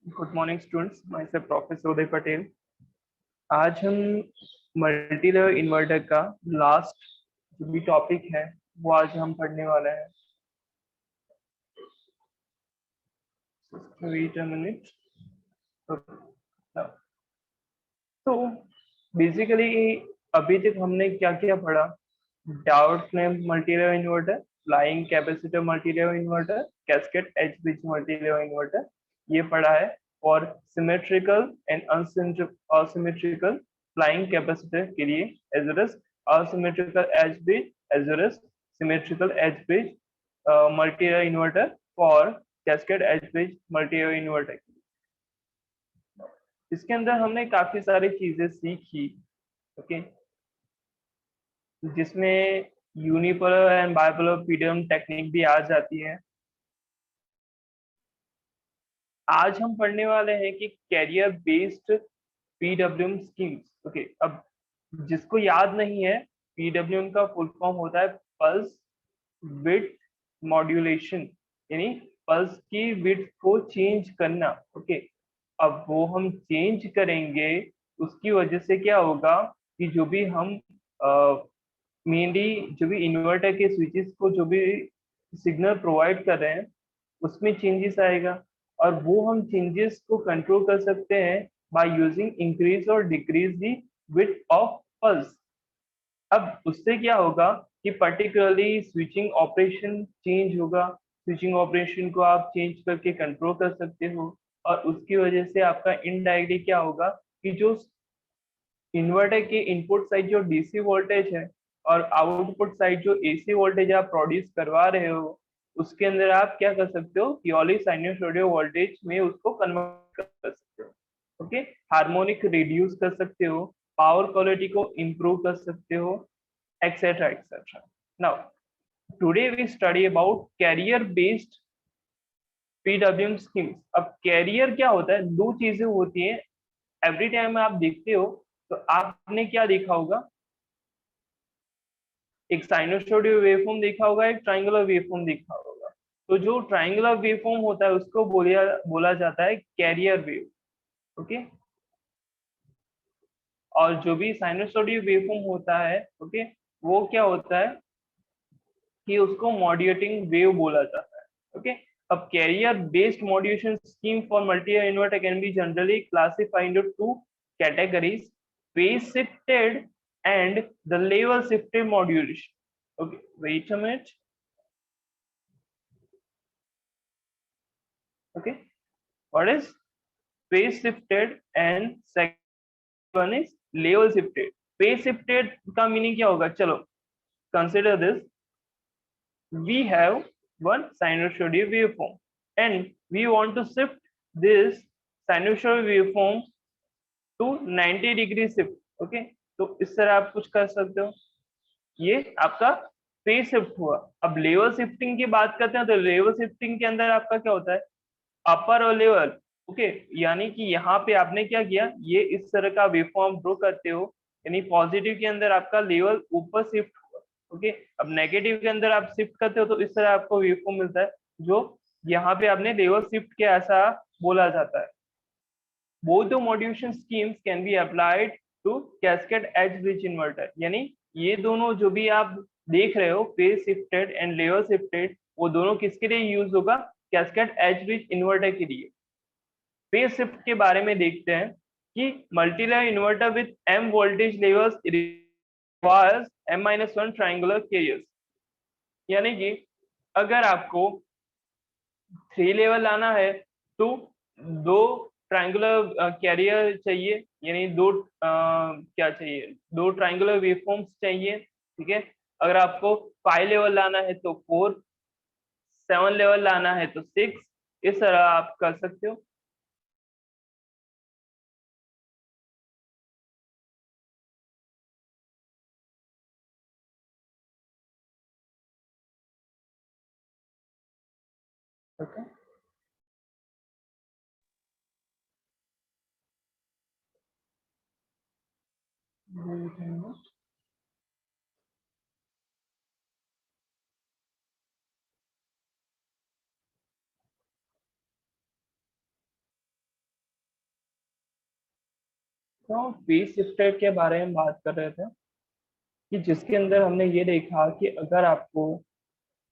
Good morning students, माई से professor उदय पटेल। आज हम मल्टी लेवल इन्वर्टर का लास्ट जो भी टॉपिक है वो आज हम पढ़ने वाले हैं। Wait a minute. तो बेसिकली अभी तक हमने क्या क्या पढ़ा? Diode clamp multi level inverter, flying capacitor multi level inverter, cascade H bridge multi level inverter, ये पढ़ा है। और symmetrical and asymmetrical flying capacitor के लिए as well as asymmetrical H bridge as well as symmetrical H bridge multi level inverter for cascade H bridge multi level inverter. इसके अंदर हमने काफी सारी चीजें सीखी, ओके, जिसमें unipolar and bipolar PDM technique भी आ जाती है। आज हम पढ़ने वाले हैं कि career based PWM schemes. Okay, अब जिसको याद नहीं है, पीडब्ल्यूएम का फुल फॉर्म होता है पल्स विड्थ मॉड्यूलेशन, यानी पल्स की विड्थ को चेंज करना। ओके, अब वो हम चेंज करेंगे, उसकी वजह से क्या होगा कि जो भी हम मेनली जो भी इन्वर्टर के स्विचेस को जो भी सिग्नल प्रोवाइड कर रहे हैं उसमें चेंजेस आएगा, और वो हम चेंजेस को कंट्रोल कर सकते हैं बाय यूजिंग इंक्रीज और decrease the width of pulse. अब उससे क्या होगा कि पर्टिकुलरली स्विचिंग ऑपरेशन चेंज होगा, स्विचिंग ऑपरेशन को आप चेंज करके कंट्रोल कर सकते हो, और उसकी वजह से आपका इनडायरेक्टली क्या होगा कि जो इन्वर्टर के इनपुट साइड जो डीसी वोल्टेज है और आउटपुट साइड जो एसी वोल्टेज आप प्रोड्यूस करवा रहे हो, उसके अंदर आप क्या कर सकते हो, प्योरली साइनसॉइडल वोल्टेज में उसको कन्वर्ट कर सकते हो। ओके, हार्मोनिक रिड्यूस कर सकते हो, पावर क्वालिटी को इम्प्रूव कर सकते हो, etcetera etcetera. Now today we study about carrier based PWM schemes. अब कैरियर क्या होता है? दो चीजें होती हैं। एवरी टाइम आप देखते हो तो आपने क्या देखा होगा, एक साइनोसॉइडल वेवफॉर्म देखा होगा, एक ट्रायंगुलर वेवफॉर्म देखा होगा। तो जो ट्रायंगुलर वेवफॉर्म होता है उसको बोला जाता है कैरियर वेव। ओके, और जो भी साइनोसॉइडल वेवफॉर्म होता है, ओके, वो क्या होता है कि उसको मॉड्यूलेटिंग वेव बोला जाता है। ओके, अब career based modulation scheme for multi inverter can be generally classified into two categories: phase shifted and the level shifted modulation. Okay, wait a minute. Okay, what is phase shifted and second one is level shifted? phase shifted का meaning क्या होगा? चलो consider this. We have one sinusoidal waveform and we want to shift this sinusoidal waveform to 90 degree shift. Okay, तो इस तरह आप कुछ कर सकते हो। ये आपका फेज शिफ्ट हुआ। अब लेवल शिफ्टिंग की बात करते हैं तो लेवल शिफ्टिंग के अंदर आपका क्या होता है, अपर और लेवल। ओके, यानी कि यहाँ पे आपने क्या किया, ये इस तरह का वेवफॉर्म ड्रॉ करते हो, यानी पॉजिटिव के अंदर आपका लेवल ऊपर शिफ्ट हुआ। ओके, अब नेगेटिव के अंदर आप शिफ्ट करते हो तो इस तरह आपको वेवफॉर्म मिलता है, जो यहाँ पे आपने लेवल शिफ्ट किया ऐसा बोला जाता है। both the modulation schemes can be applied to cascade edge bridge inverter, यानी ये दोनों जो भी आप देख रहे हो phase shifted and level shifted, वो दोनों किसके लिए यूज होगा? कैस्केड एज ब्रिज इन्वर्टर के लिए। फेज शिफ्ट के बारे में देखते हैं कि multi level inverter with M voltage levels requires M-1 triangular carriers, यानी कि अगर आपको 3 लेवल लाना है तो दो ट्रायंगुलर कैरियर चाहिए, यानी दो क्या चाहिए, दो ट्रायंगुलर वेवफॉर्म्स चाहिए। ठीक है, अगर आपको 5 लेवल लाना है तो 4, 7 लेवल लाना है तो 6, इस तरह आप कर सकते हो। ओके, तो फेज शिफ्टेड के बारे में बात कर रहे थे कि जिसके अंदर हमने ये देखा कि अगर आपको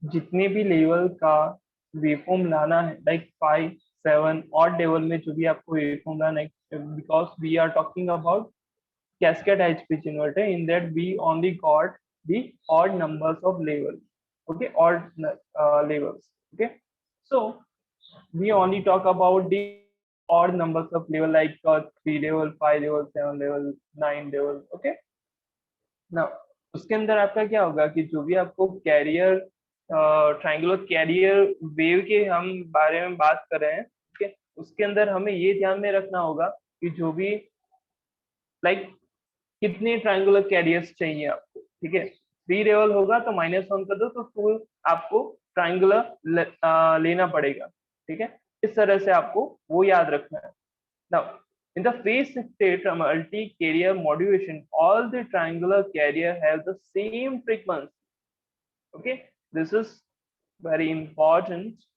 जितने भी लेवल का वेवफॉर्म लाना है, लाइक 5 7 ऑड लेवल में जो भी आपको वेवफॉर्म लाना है, because we are talking about cascade high pitch inverter, in that we only got the odd numbers of levels. Okay, odd levels. Okay, so we only talk about the odd numbers of level, like 3 level, 5 level, 7 level, 9 level. Okay, now उसके अंदर आपका क्या होगा कि जो भी आपको career triangular carrier wave के हम बारे में बात कर रहे हैं, ठीक है, उसके अंदर हमें ये ध्यान में रखना होगा कि जो भी लाइक कितने ट्रायंगुलर कैरियर्स चाहिए आपको, ठीक है। 3 लेवल होगा तो -1 कर दो, तो 2 आपको ट्रायंगुलर लेना पड़ेगा, ठीक है। इस तरह से आपको वो याद रखना है। Now in the phase state multi carrier modulation, all the triangular carrier have the same frequency. Okay, this is very important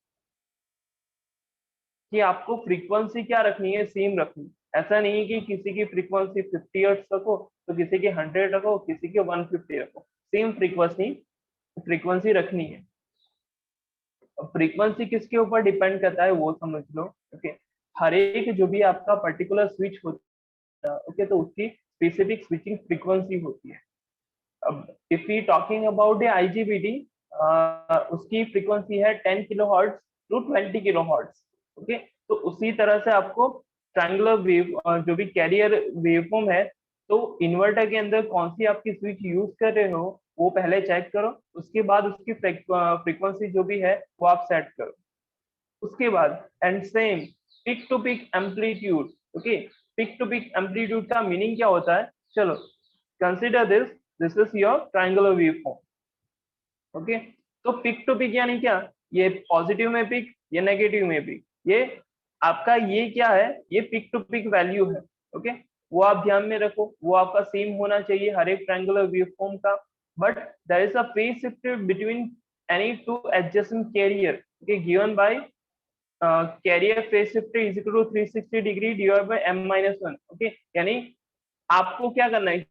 कि आपको फ्रीक्वेंसी क्या रखनी है, सेम रखनी है। ऐसा नहीं है कि किसी की फ्रीक्वेंसी 50 हर्ट्ज रखो तो किसी की 100 रखो, किसी की 150 रखो, सेम फ्रीक्वेंसी रखनी है। फ्रीक्वेंसी किसके ऊपर डिपेंड करता है वो समझ लो। ओके, हर एक जो भी आपका पर्टिकुलर स्विच होता है, ओके, तो उसकी स्पेसिफिक स्विचिंग फ्रीक्वेंसी होती है। अब if we talking about the IGBT, उसकी फ्रीक्वेंसी है 10 किलोहर्ट्ज टू 20 किलोहर्ट्ज। ओके, तो उसी तरह से आपको ट्रायंगुलर वेव जो भी कैरियर वेवफॉर्म है, तो इन्वर्टर के अंदर कौन सी आपकी स्विच यूज कर रहे हो वो पहले चेक करो, उसके बाद उसकी फ्रीक्वेंसी जो भी है वो आप सेट करो। उसके बाद and same peak to peak amplitude. Okay, peak to peak amplitude का मीनिंग क्या होता है, चलो consider this is your triangular waveform. Okay, तो पिक टू पिक यानी क्या, ये पॉजिटिव में पिक, ये नेगेटिव में पिक, ये आपका ये क्या है, ये पिक टू पिक वैल्यू है। ओके, वो आप ध्यान में रखो, वो आपका सेम होना चाहिए हर एक ट्रायंगुलर वेवफॉर्म का। But there is a phase shift between any two adjacent carrier, okay, given by carrier phase shift is equal to 360 degree divide by m-1। Okay, यानी आपको क्या करना है,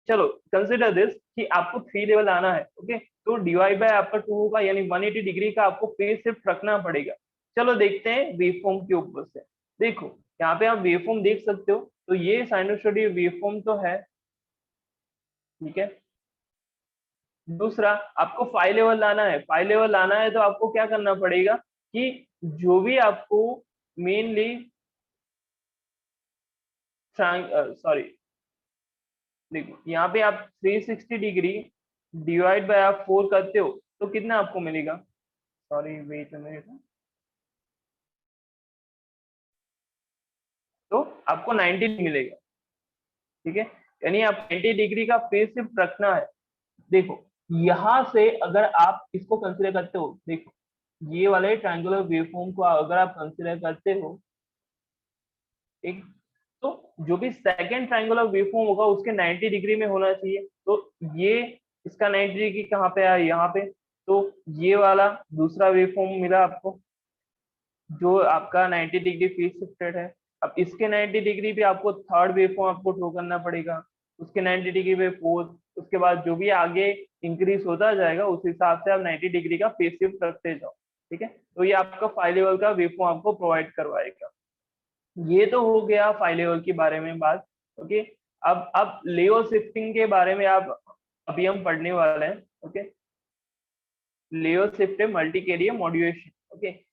चलो कंसिडर दिस कि आपको 3 लेवल आना है। ओके, तो डिवाइड बाय आपका 2 होगा, यानी 180 डिग्री का आपको फेज शिफ्ट रखना पड़ेगा। चलो देखते हैं वेवफॉर्म के ऊपर से। देखो यहाँ पे आप वेवफॉर्म देख सकते हो, तो ये साइनोसॉइडल वेवफॉर्म तो है, ठीक है। दूसरा आपको 5 लेवल लाना है, 5 लेवल लाना है तो आपको क्या करना पड़ेगा कि जो भी आपको मेनली सॉरी, देखो यहाँ पे आप 360 डिग्री डिवाइड बाय आप 4 करते हो तो कितना आपको मिलेगा, सॉरी वेट अ मिनट, तो आपको 90 मिलेगा, ठीक है। यानी आप 90 डिग्री का फेज शिफ्ट रखना है। देखो यहाँ से अगर आप इसको कंसिडर करते हो, देखो ये वाले ट्रायंगुलर वेवफॉर्म को अगर आप कंसिडर करते हो, एक, तो जो भी सेकंड ट्रायंगुलर वेवफॉर्म होगा उसके 90 डिग्री में होना चाहिए। तो ये इसका 90 डिग्री कहाँ पे आया, यहाँ पे, तो ये वाला दूसरा वेवफॉर्म मिला आपको जो आपका 90 डिग्री फेज शिफ्टेड है। अब इसके 90 डिग्री पे आपको थर्ड वेवफॉर्म आपको ड्रॉ करना पड़ेगा, उसके 90 डिग्री पे फोर्थ, उसके बाद जो भी आगे इंक्रीज होता जाएगा उस हिसाब से आप 90 डिग्री का फेज शिफ्ट रखते जाओ, ठीक है। तो ये आपका 5 लेवल का वेवफॉर्म आपको प्रोवाइड करवाएगा। ये तो हो गया 5 लेवल के बारे में बात। ओके, अब लेवल शिफ्टिंग के बारे में आप अभी हम पढ़ने वाले हैं। Okay, level shifted multi carrier modulation. Okay,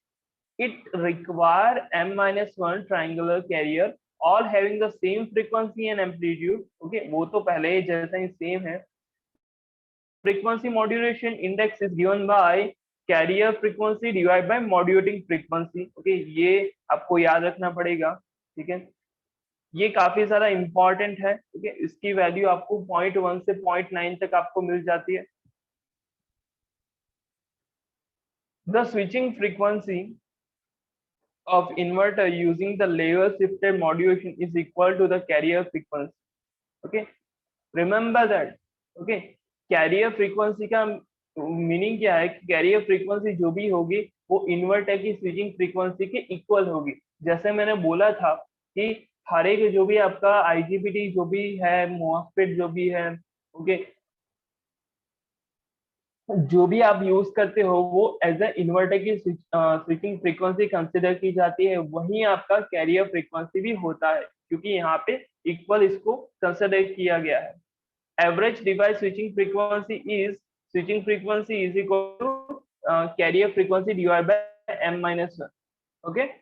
it require m-1 triangular carrier all having the same frequency and amplitude। okay, वो तो पहले जैसा ही सेम है। frequency modulation index is given by carrier frequency divided by modulating frequency। okay, ये आपको याद रखना पड़ेगा, ठीक है। ये काफी सारा इंपॉर्टेंट है। ठीक है, इसकी वैल्यू आपको 0.1 से 0.9 तक आपको मिल जाती है। The switching frequency of inverter using the level shifted modulation is equal to the carrier frequency। okay, remember that। okay, carrier frequency का मीनिंग क्या है कि कैरियर फ्रीक्वेंसी जो भी होगी वो इन्वर्टर की स्विचिंग फ्रीक्वेंसी के इक्वल होगी। जैसे मैंने बोला था कि हर एक जो भी आपका आईजीबीटी जो भी है, मोस्फेट जो भी है, ओके, जो भी आप यूज करते हो वो एज ए इन्वर्टर की स्विचिंग फ्रीक्वेंसी कंसिडर की जाती है, वहीं आपका कैरियर फ्रीक्वेंसी भी होता है, क्योंकि यहाँ पे इक्वल इसको कंसिडर किया गया है। Average device switching frequency is equal to carrier frequency divided by m minus 1. Okay,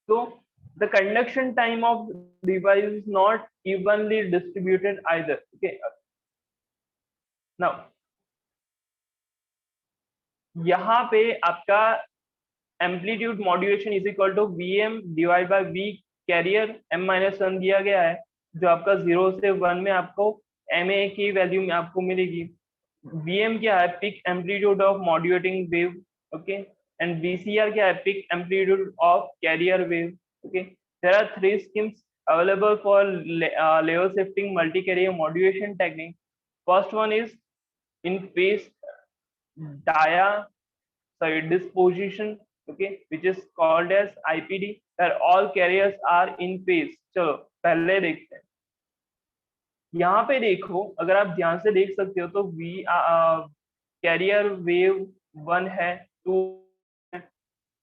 so the conduction time of device is not evenly distributed either. Okay, now यहाँ पे आपका amplitude modulation is equal to VM divide by V carrier m minus 1 दिया गया है, जो आपका 0 से 1 में आपको ma की वैल्यू में आपको मिलेगी। vm क्या है, peak amplitude of modulating wave, okay, and vcr क्या है, peak amplitude of carrier wave, okay. There are three schemes available for level shifting multi carrier modulation technique. First one is in phase dia disposition, okay, which is called as IPD, where all carriers are in phase. चलो पहले देखते हैं। यहाँ पे देखो, अगर आप ध्यान से देख सकते हो तो वी कैरियर वेव 1 है, 2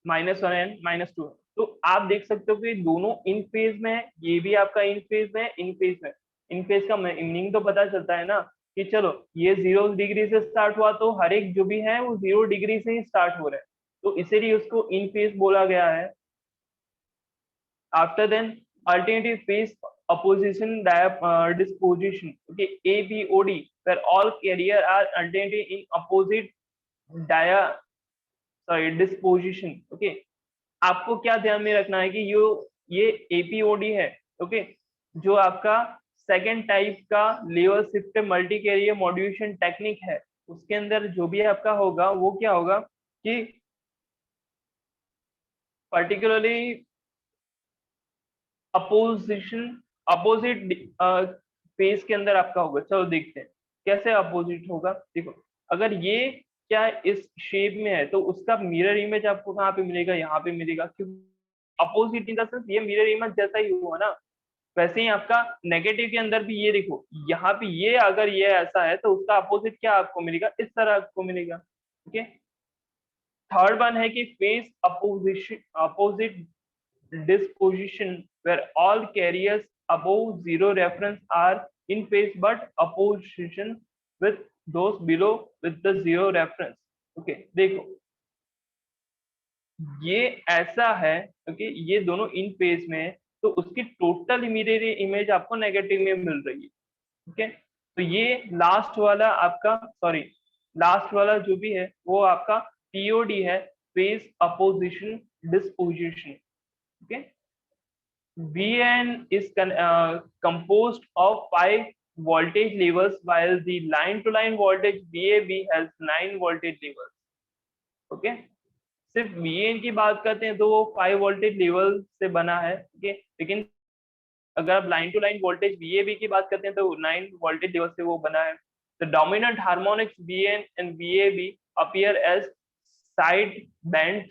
-1 एंड -2, तो आप देख सकते हो कि दोनों इन फेज में है, ये भी आपका इन फेज में है, इन फेज में। इन फेज का मीनिंग तो पता चलता है ना, कि चलो ये 0 डिग्री से स्टार्ट हुआ तो हर एक जो भी है वो 0 डिग्री से ही स्टार्ट हो रहा है, तो इसीलिए उसको इन फेज बोला गया है। After then alternative phase opposition disposition, okay, APOD, where all carrier are alternating in opposite dia disposition, okay। आपको क्या ध्यान में रखना है कि ये एपीओडी है, ओके, जो आपका सेकेंड टाइप का level shift multi carrier modulation technique है, उसके अंदर जो भी आपका होगा वो क्या होगा कि पर्टिकुलरली अपोजिट फेज के अंदर आपका होगा। चलो देखते हैं कैसे अपोजिट होगा। देखो, अगर ये क्या इस शेप में है तो उसका मिरर इमेज आपको कहाँ पे मिलेगा, यहाँ पे मिलेगा, क्योंकि अपोजिट इन द सेंस ये मिरर इमेज जैसा ही हुआ ना। वैसे ही आपका नेगेटिव के अंदर भी ये देखो, यहाँ पे ये अगर ये ऐसा है तो उसका अपोजिट क्या आपको मिलेगा, इस तरह आपको मिलेगा, ठीक है। थर्ड वन है कि face opposite disposition, where all carriers above zero reference are in phase but opposition with those below with the zero reference, okay। देखो ये ऐसा है, okay, ये दोनों इन फेज में है, तो उसकी टोटल मिरर इमेज आपको नेगेटिव में मिल रही है, ठीक है। तो ये लास्ट वाला आपका लास्ट वाला जो भी है वो आपका पीओडी है, phase opposition disposition, okay। Vn is composed of 5 voltage levels, while the line-to-line voltage VAB has 9 voltage levels. Okay, सिर्फ Vn की बात करते हैं तो वो 5 वोल्टेज लेवल से बना है, okay? लेकिन अगर आप line to line voltage VAB की बात करते हैं तो 9 वोल्टेज लेवल से वो बना है। The dominant harmonics Vn and VAB appear as side bands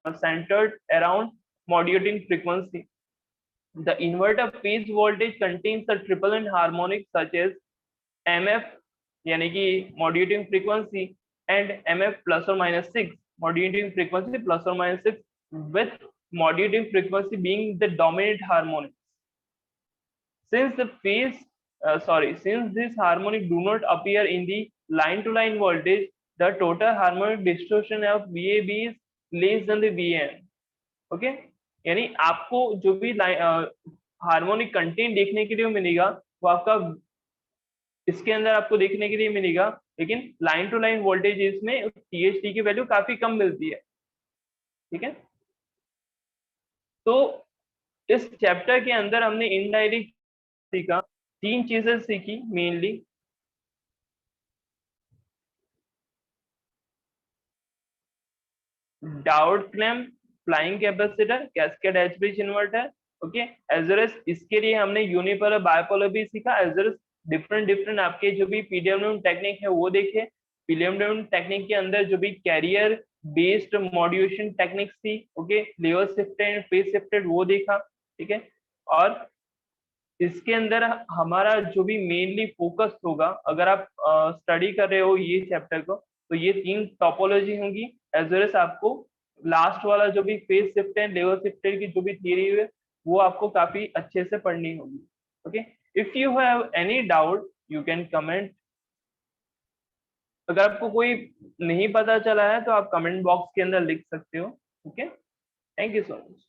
centered around modulating frequency. The inverter phase voltage contains the triple end harmonics such as MF यानी कि modulating frequency and MF plus or minus 6 modulating frequency plus or minus 6, with modulating frequency being the dominant harmonic. Since this harmonic do not appear in the line to line voltage, the total harmonic distortion of VAB is less than the VN. Okay, यानी आपको जो भी harmonic content देखने के लिए मिलेगा वो आपका इसके अंदर आपको देखने के लिए मिलेगा, लेकिन लाइन टू लाइन वोल्टेज इसमें THD की वैल्यू काफी कम मिलती है, ठीक है। तो इस चैप्टर के अंदर हमने इनडायरेक्ट सीखा, 3 चीजें सीखी mainly. Diode clamp, flying capacitor, cascade H bridge inverter, okay. As well as इसके लिए हमने यूनिपोलर बायपोलर भी सीखा, एज वेल एज डिफरेंट आपके जो भी पीडब्ल्यूएम टेक्निक है वो देखे। पीडब्ल्यूएम टेक्निक के अंदर जो भी कैरियर बेस्ड मॉड्यूलेशन टेक्निक्स थी, okay, level shifted and phase shifted वो देखा, ठीक है। और इसके अंदर हमारा जो भी मेनली फोकस होगा, अगर आप स्टडी कर रहे हो ये चैप्टर को, तो ये 3 टोपोलॉजी होंगी, एज वेल एज आपको लास्ट वाला जो भी फेज शिफ्टेड लेवल शिफ्टेड की जो भी थियरी है वो आपको काफी अच्छे से पढ़नी होगी, okay. If you have any doubt you can comment. अगर आपको कोई नहीं पता चला है तो आप कमेंट बॉक्स के अंदर लिख सकते हो, okay. Thank you so much.